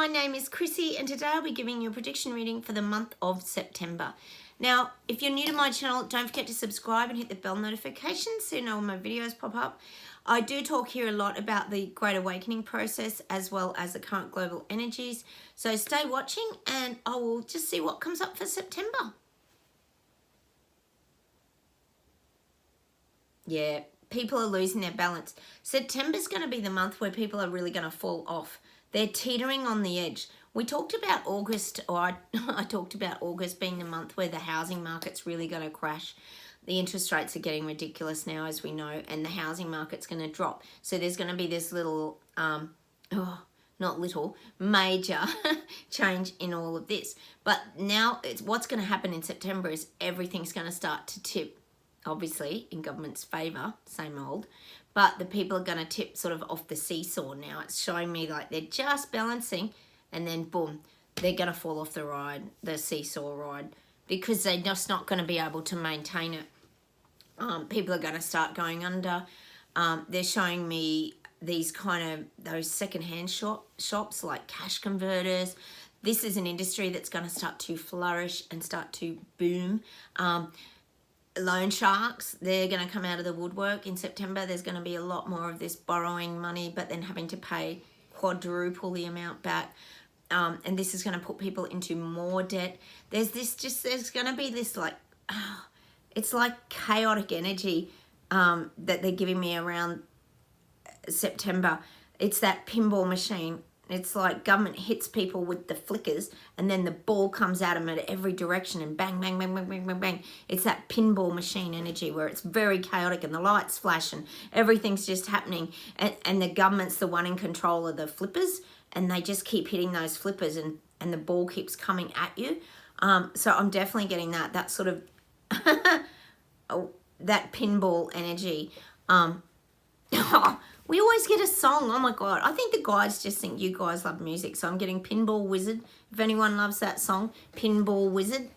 my name is Chrissy and today I'll be giving you a prediction reading for the month of September. Now, if you're new to my channel, don't forget to subscribe and hit the bell notification so you know when my videos pop up. I do talk here a lot about the Great Awakening process as well as the current global energies. So stay watching and I will just see what comes up for September. Yeah, people are losing their balance. September's going to be the month where people are really going to fall off. They're teetering on the edge. We talked about August, or I talked about August being the month where the housing market's really going to crash. The interest rates are getting ridiculous now, as we know, and the housing market's going to drop. So there's going to be this little, major change in all of this. But now what's going to happen in September is everything's going to start to tip, obviously, in government's favour, same old. But the people are going to tip sort of off the seesaw now. It's showing me like they're just balancing and then boom, they're going to fall off the ride, the seesaw ride, because they're just not going to be able to maintain it. People are going to start going under. They're showing me these those secondhand shops like cash converters. This is an industry that's going to start to flourish and start to boom. Loan sharks, they're going to come out of the woodwork in September. There's going to be a lot more of this borrowing money but then having to pay quadruple the amount back. And this is going to put people into more debt. There's going to be this it's like chaotic energy that they're giving me around September. It's that pinball machine. It's like government hits people with the flickers and then the ball comes at them at every direction and bang, bang, bang, bang, bang, bang, bang. It's that pinball machine energy where it's very chaotic and the lights flash and everything's just happening. And the government's the one in control of the flippers and they just keep hitting those flippers and the ball keeps coming at you. So I'm definitely getting that sort of, that pinball energy. We always get a song. Oh my God. I think the guys just think you guys love music. So I'm getting Pinball Wizard. If anyone loves that song, Pinball Wizard.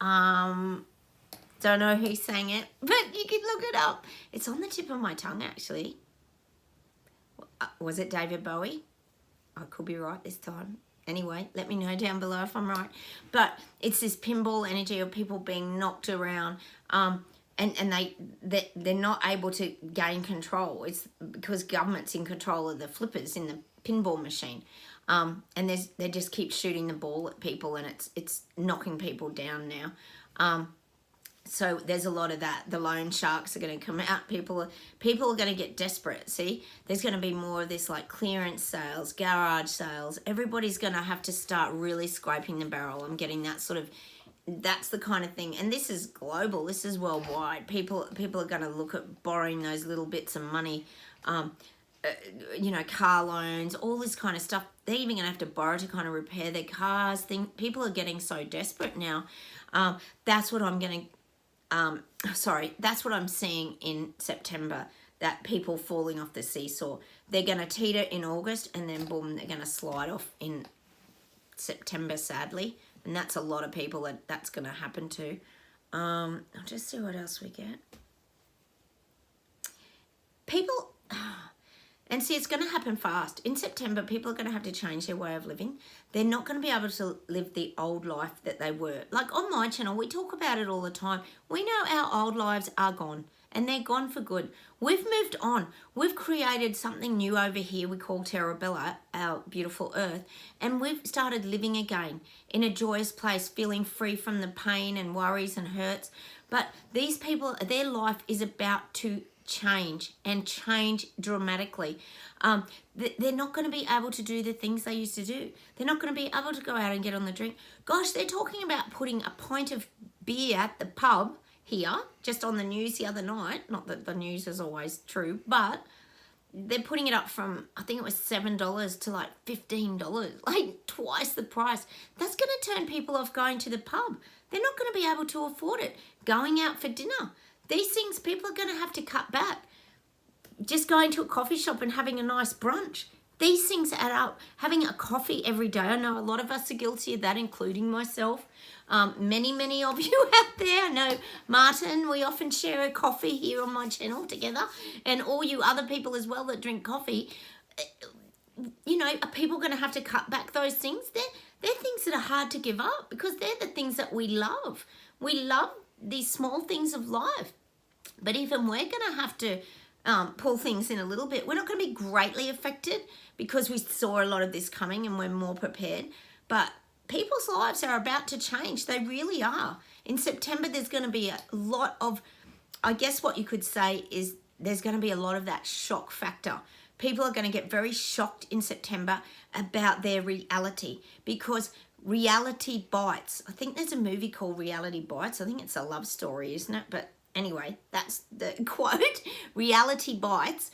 Don't know who sang it, but you can look it up. It's on the tip of my tongue, actually. Was it David Bowie? I could be right this time. Anyway, let me know down below if I'm right. But it's this pinball energy of people being knocked around. And they're not able to gain control. It's because government's in control of the flippers in the pinball machine. And they just keep shooting the ball at people and it's knocking people down now. So there's a lot of that. The loan sharks are going to come out. People are going to get desperate. See, there's going to be more of this like clearance sales, garage sales. Everybody's going to have to start really scraping the barrel. I'm getting that sort of. That's the kind of thing, and this is global. This is worldwide. People are going to look at borrowing those little bits of money, car loans, all this kind of stuff. They're even going to have to borrow to kind of repair their cars. People are getting so desperate now. That's what I'm going to. That's what I'm seeing in September. That people falling off the seesaw. They're going to teeter in August, and then boom, they're going to slide off in September. Sadly. And that's a lot of people that's going to happen to. I'll just see what else we get. People, and see, it's going to happen fast. In September, people are going to have to change their way of living. They're not going to be able to live the old life that they were. Like on my channel, we talk about it all the time. We know our old lives are gone. And they're gone for good. We've moved on. We've created something new over here we call Terra Bella, our beautiful earth. And we've started living again in a joyous place, feeling free from the pain and worries and hurts. But these people, their life is about to change and change dramatically. They're not going to be able to do the things they used to do. They're not going to be able to go out and get on the drink. Gosh, they're talking about putting a pint of beer at the pub here, just on the news the other night. Not that the news is always true, but they're putting it up from, I think it was $7 to like $15, like twice the price. That's going to turn people off going to the pub. They're not going to be able to afford it. Going out for dinner. These things people are going to have to cut back. Just going to a coffee shop and having a nice brunch. These things add up. Having a coffee every day. I know a lot of us are guilty of that, including myself. Many of you out there. I know, Martin, we often share a coffee here on my channel together. And all you other people as well that drink coffee. you know, are people going to have to cut back those things? They're things that are hard to give up because they're the things that we love. We love these small things of life. But even we're going to have to pull things in a little bit. We're not going to be greatly affected because we saw a lot of this coming and we're more prepared. But people's lives are about to change. They really are. In September, there's going to be a lot of, I guess what you could say is there's going to be a lot of that shock factor. People are going to get very shocked in September about their reality because reality bites. I think there's a movie called Reality Bites. I think it's a love story, isn't it? But anyway, that's the quote, reality bites,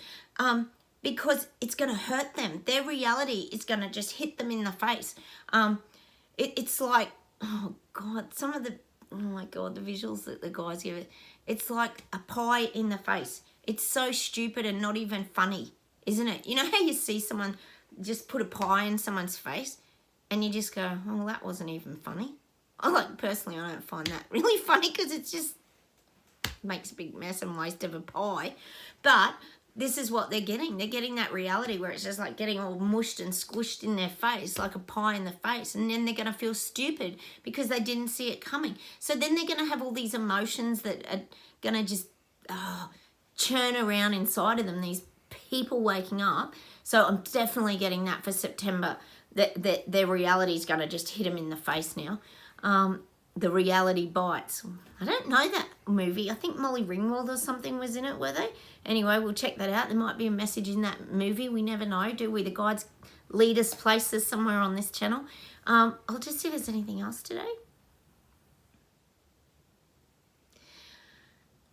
because it's going to hurt them. Their reality is going to just hit them in the face. It's like, oh God, oh my God, the visuals that the guys give it. It's like a pie in the face. It's so stupid and not even funny, isn't it? You know how you see someone just put a pie in someone's face and you just go, oh, that wasn't even funny. Personally, I don't find that really funny because it's just makes a big mess and waste of a pie. But this is what they're getting. They're getting that reality where it's just like getting all mushed and squished in their face, like a pie in the face. And then they're going to feel stupid because they didn't see it coming. So then they're going to have all these emotions that are going to just churn around inside of them, these people waking up. So I'm definitely getting that for September, that their reality is going to just hit them in the face now. The Reality Bites. I don't know that movie. I think Molly Ringwald or something was in it, were they? Anyway, we'll check that out. There might be a message in that movie. We never know, do we? The guides lead us places somewhere on this channel. I'll just see if there's anything else today.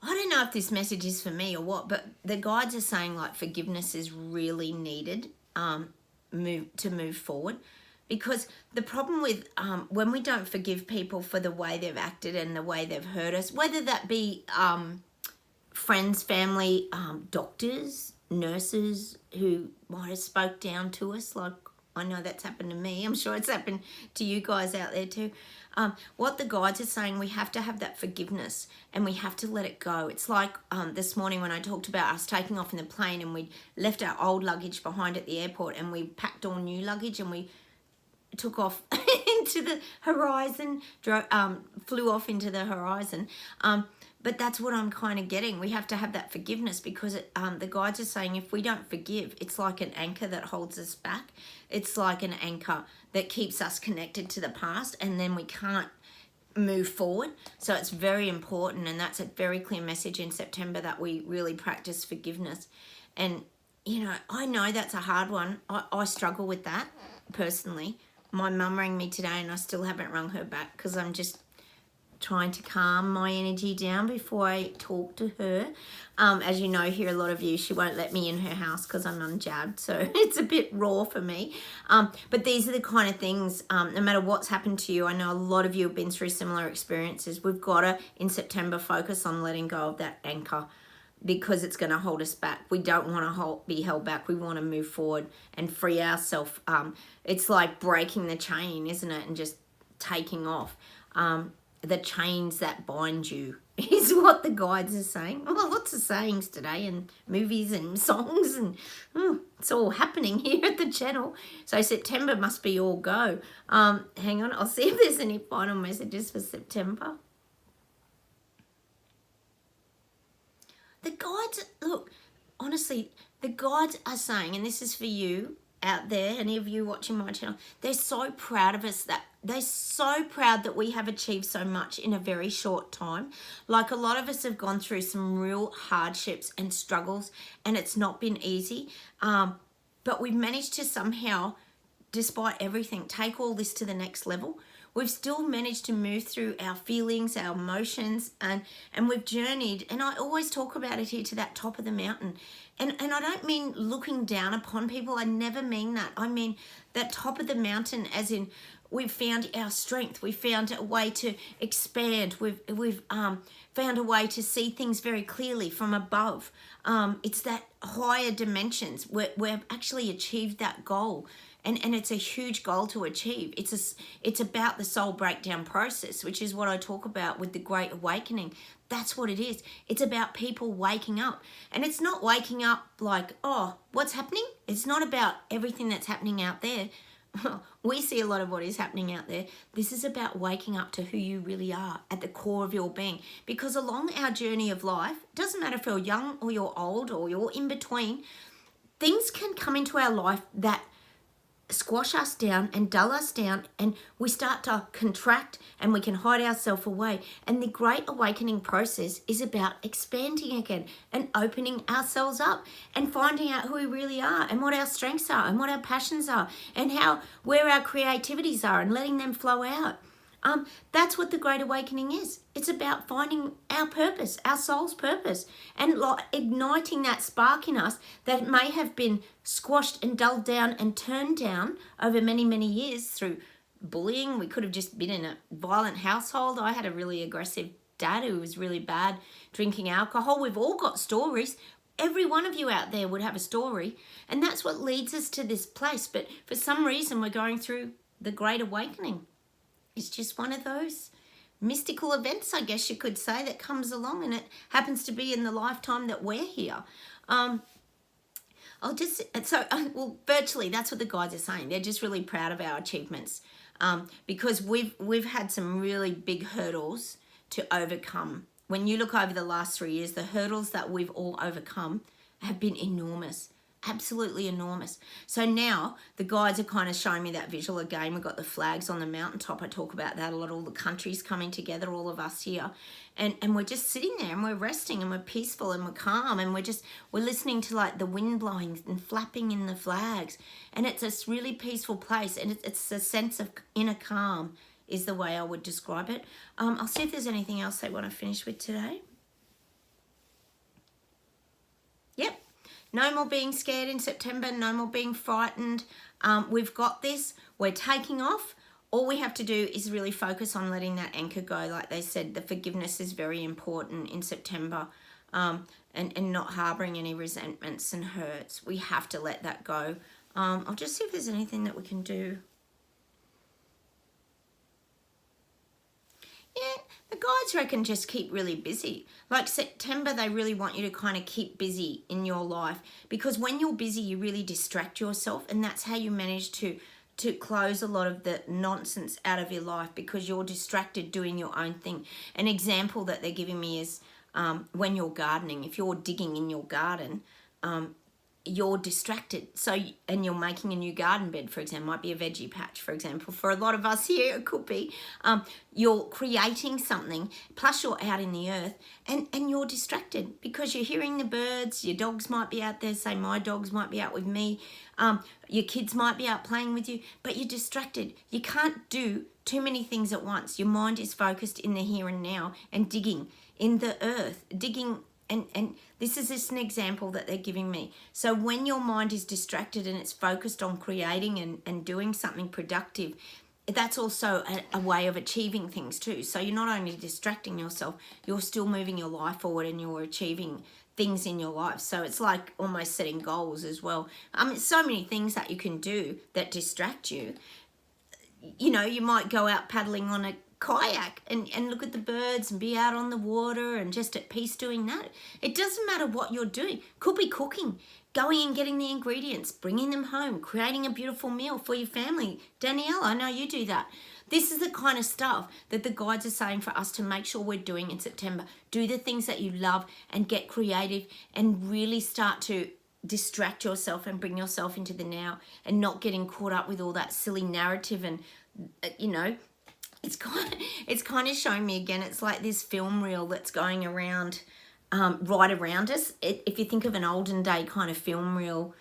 I don't know if this message is for me or what, but the guides are saying like forgiveness is really needed to move forward. Because the problem with when we don't forgive people for the way they've acted and the way they've hurt us, whether that be friends, family, doctors, nurses who might have spoke down to us, like I know that's happened to me. I'm sure it's happened to you guys out there too. What the guides are saying, we have to have that forgiveness and we have to let it go. It's like this morning when I talked about us taking off in the plane and we left our old luggage behind at the airport and we packed all new luggage and we took off into the horizon, flew off into the horizon. But that's what I'm kind of getting. We have to have that forgiveness because the guides are saying if we don't forgive, it's like an anchor that holds us back. It's like an anchor that keeps us connected to the past and then we can't move forward. So it's very important, and that's a very clear message in September that we really practice forgiveness. And, you know, I know that's a hard one. I struggle with that personally. My mum rang me today and I still haven't rung her back because I'm just trying to calm my energy down before I talk to her. As you know here, a lot of you, she won't let me in her house because I'm unjabbed, so it's a bit raw for me. But these are the kind of things, no matter what's happened to you, I know a lot of you have been through similar experiences. We've got to, in September, focus on letting go of that anchor because it's going to hold us back. We don't want to be held back. We want to move forward and free ourselves. It's like breaking the chain, isn't it? And just taking off. The chains that bind you is what the guides are saying. Well, lots of sayings today and movies and songs and it's all happening here at the channel. So September must be all go. Hang on, I'll see if there's any final messages for September. The guides, look, honestly, the guides are saying, and this is for you out there, any of you watching my channel, they're so proud of us, that they're so proud that we have achieved so much in a very short time. Like a lot of us have gone through some real hardships and struggles and it's not been easy. But we've managed to somehow, despite everything, take all this to the next level. We've still managed to move through our feelings, our emotions, and we've journeyed. And I always talk about it here, to that top of the mountain. And I don't mean looking down upon people. I never mean that. I mean that top of the mountain as in we've found our strength. We've found a way to expand. We've found a way to see things very clearly from above. It's that higher dimensions. We've actually achieved that goal. And it's a huge goal to achieve. It's about the soul breakdown process, which is what I talk about with the Great Awakening. That's what it is. It's about people waking up. And it's not waking up like, oh, what's happening? It's not about everything that's happening out there. We see a lot of what is happening out there. This is about waking up to who you really are at the core of your being. Because along our journey of life, it doesn't matter if you're young or you're old or you're in between, things can come into our life that squash us down and dull us down, and we start to contract and we can hide ourselves away. And the Great Awakening process is about expanding again and opening ourselves up and finding out who we really are and what our strengths are and what our passions are and where our creativities are and letting them flow out. That's what the Great Awakening is. It's about finding our purpose, our soul's purpose, and igniting that spark in us that may have been squashed and dulled down and turned down over many, many years through bullying. We could have just been in a violent household. I had a really aggressive dad who was really bad, drinking alcohol. We've all got stories. Every one of you out there would have a story, and that's what leads us to this place. But for some reason, we're going through the Great Awakening. It's just one of those mystical events, I guess you could say, that comes along, and it happens to be in the lifetime that we're here. Virtually, that's what the guides are saying. They're just really proud of our achievements, because we've had some really big hurdles to overcome. When you look over the last 3 years, the hurdles that we've all overcome have been enormous. Absolutely enormous. So now the guides are kind of showing me that visual again. We've got the flags on the mountaintop. I talk about that a lot. All the countries coming together, all of us here, and we're just sitting there and we're resting and we're peaceful and we're calm and we're listening to like the wind blowing and flapping in the flags, and it's a really peaceful place, and it's a sense of inner calm is the way I would describe it. I'll see if there's anything else they want to finish with today. Yep. No more being scared in September. No more being frightened. We've got this. We're taking off. All we have to do is really focus on letting that anchor go. Like they said, the forgiveness is very important in September, and not harboring any resentments and hurts. We have to let that go. I'll just see if there's anything that we can do. Yeah, the guides reckon just keep really busy. Like September, they really want you to kind of keep busy in your life, because when you're busy, you really distract yourself, and that's how you manage to close a lot of the nonsense out of your life, because you're distracted doing your own thing. An example that they're giving me is when you're gardening. If you're digging in your garden, you're distracted. And you're making a new garden bed, for example, might be a veggie patch, for example. For a lot of us here, it could be. You're creating something, plus you're out in the earth, and you're distracted because you're hearing the birds. Your dogs might be out there, say my dogs might be out with me. Your kids might be out playing with you, but you're distracted. You can't do too many things at once. Your mind is focused in the here and now and digging in the earth, digging. And this is just an example that they're giving me. So when your mind is distracted and it's focused on creating and doing something productive, that's also a way of achieving things too. So you're not only distracting yourself, you're still moving your life forward and you're achieving things in your life. So it's like almost setting goals as well. So many things that you can do that distract you. You know, you might go out paddling on a kayak and look at the birds and be out on the water and just at peace doing that. It doesn't matter what you're doing. Could be cooking, going and getting the ingredients, bringing them home, creating a beautiful meal for your family. Danielle, I know you do that. This is the kind of stuff that the guides are saying for us to make sure we're doing in September. Do the things that you love and get creative and really start to distract yourself and bring yourself into the now, and not getting caught up with all that silly narrative. And you know, it's kind of showing me again, it's like this film reel that's going around right around us. If you think of an olden day kind of film reel,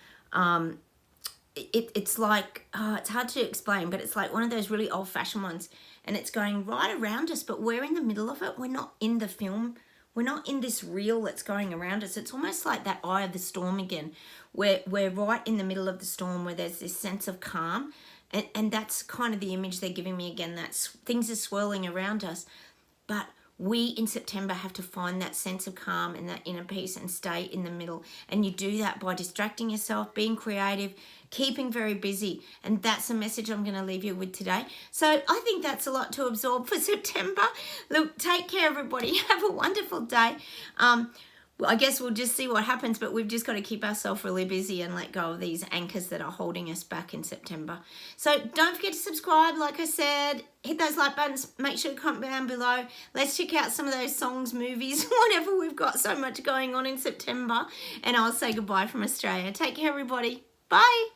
it's like, it's hard to explain, but it's like one of those really old fashioned ones, and it's going right around us, but we're in the middle of it. We're not in the film. We're not in this reel that's going around us. It's almost like that eye of the storm again. We're right in the middle of the storm where there's this sense of calm. And that's kind of the image they're giving me again. That's things are swirling around us, but We in September have to find that sense of calm and that inner peace and stay in the middle. And you do that by distracting yourself, being creative, keeping very busy. And that's the message I'm going to leave you with today. So I think that's a lot to absorb for September. Look, take care, everybody. Have a wonderful day. Well, I guess we'll just see what happens, but we've just got to keep ourselves really busy and let go of these anchors that are holding us back in September. So don't forget to subscribe, like I said, hit those like buttons, make sure to comment down below. Let's check out some of those songs, movies, whatever. We've got so much going on in September, and I'll say goodbye from Australia. Take care, everybody. Bye.